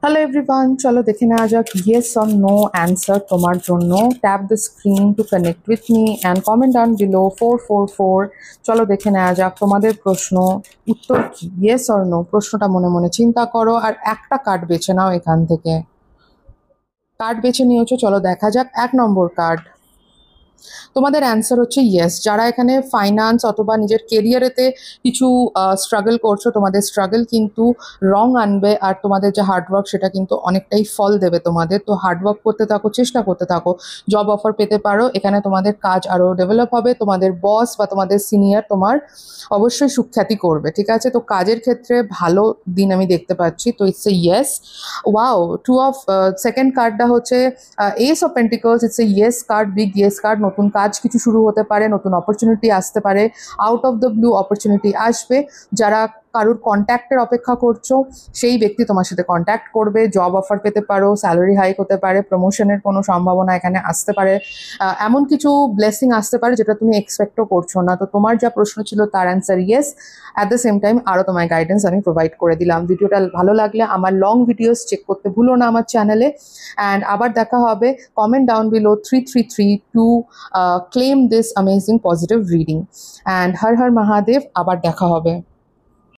Hello everyone, চলো দেখে নেওয়া যাক ইয়েস অর নো অ্যান্সার তোমার জন্য। Tap the screen to connect with me and comment down below 444। চলো দেখে নেওয়া যাক তোমাদের প্রশ্ন উত্তর কি, ইয়েস অর নো। প্রশ্নটা মনে মনে চিন্তা করো আর একটা কার্ড বেছে নাও এখান থেকে। কার্ড বেছে নিয়েছো, চলো দেখা যাক। 1 নম্বর কার্ড, তোমাদের অ্যান্সার হচ্ছে ইয়েস। যারা এখানে ফাইন্যান্স অথবা নিজের কেরিয়ারেতে কিছু স্ট্রাগল করছো, তোমাদের স্ট্রাগল কিন্তু রং আনবে আর তোমাদের যে হার্ডওয়ার্ক সেটা কিন্তু অনেকটাই ফল দেবে তোমাদের। তো হার্ডওয়ার্ক করতে থাকো, চেষ্টা করতে থাকো, জব অফার পেতে পারো। এখানে তোমাদের কাজ আরও ডেভেলপ হবে, তোমাদের বস বা তোমাদের সিনিয়র তোমার অবশ্যই সুখ্যাতি করবে, ঠিক আছে? তো কাজের ক্ষেত্রে ভালো দিন আমি দেখতে পাচ্ছি, তো it's a yes. Wow, second কার্ডটা হচ্ছে S of pentacles. It's a yes card, big yes card. নতুন কাজ কিছু শুরু হতে পারে, নতুন অপরচুনিটি আসতে পারে, out of the blue opportunity আসবে। যারা কারুর কন্ট্যাক্টের অপেক্ষা করছো, সেই ব্যক্তি তোমার সাথে কন্ট্যাক্ট করবে, জব অফার পেতে পারো, স্যালারি হাইক হতে পারে, প্রমোশনের কোনো সম্ভাবনা এখানে আসতে পারে, এমন কিছু ব্লেসিং আসতে পারে যেটা তুমি এক্সপেক্টও করছো না। তো তোমার যা প্রশ্ন ছিল তার answer yes. At the same time আরও তোমায় গাইডেন্স আমি প্রোভাইড করে দিলাম। ভিডিওটা ভালো লাগলে আমার লং ভিডিওস চেক করতে ভুলো না আমার চ্যানেলে। অ্যান্ড আবার দেখা হবে। Comment down below 333 to claim this amazing positive reading. And Har Har Mahadev, আবার দেখা হবে।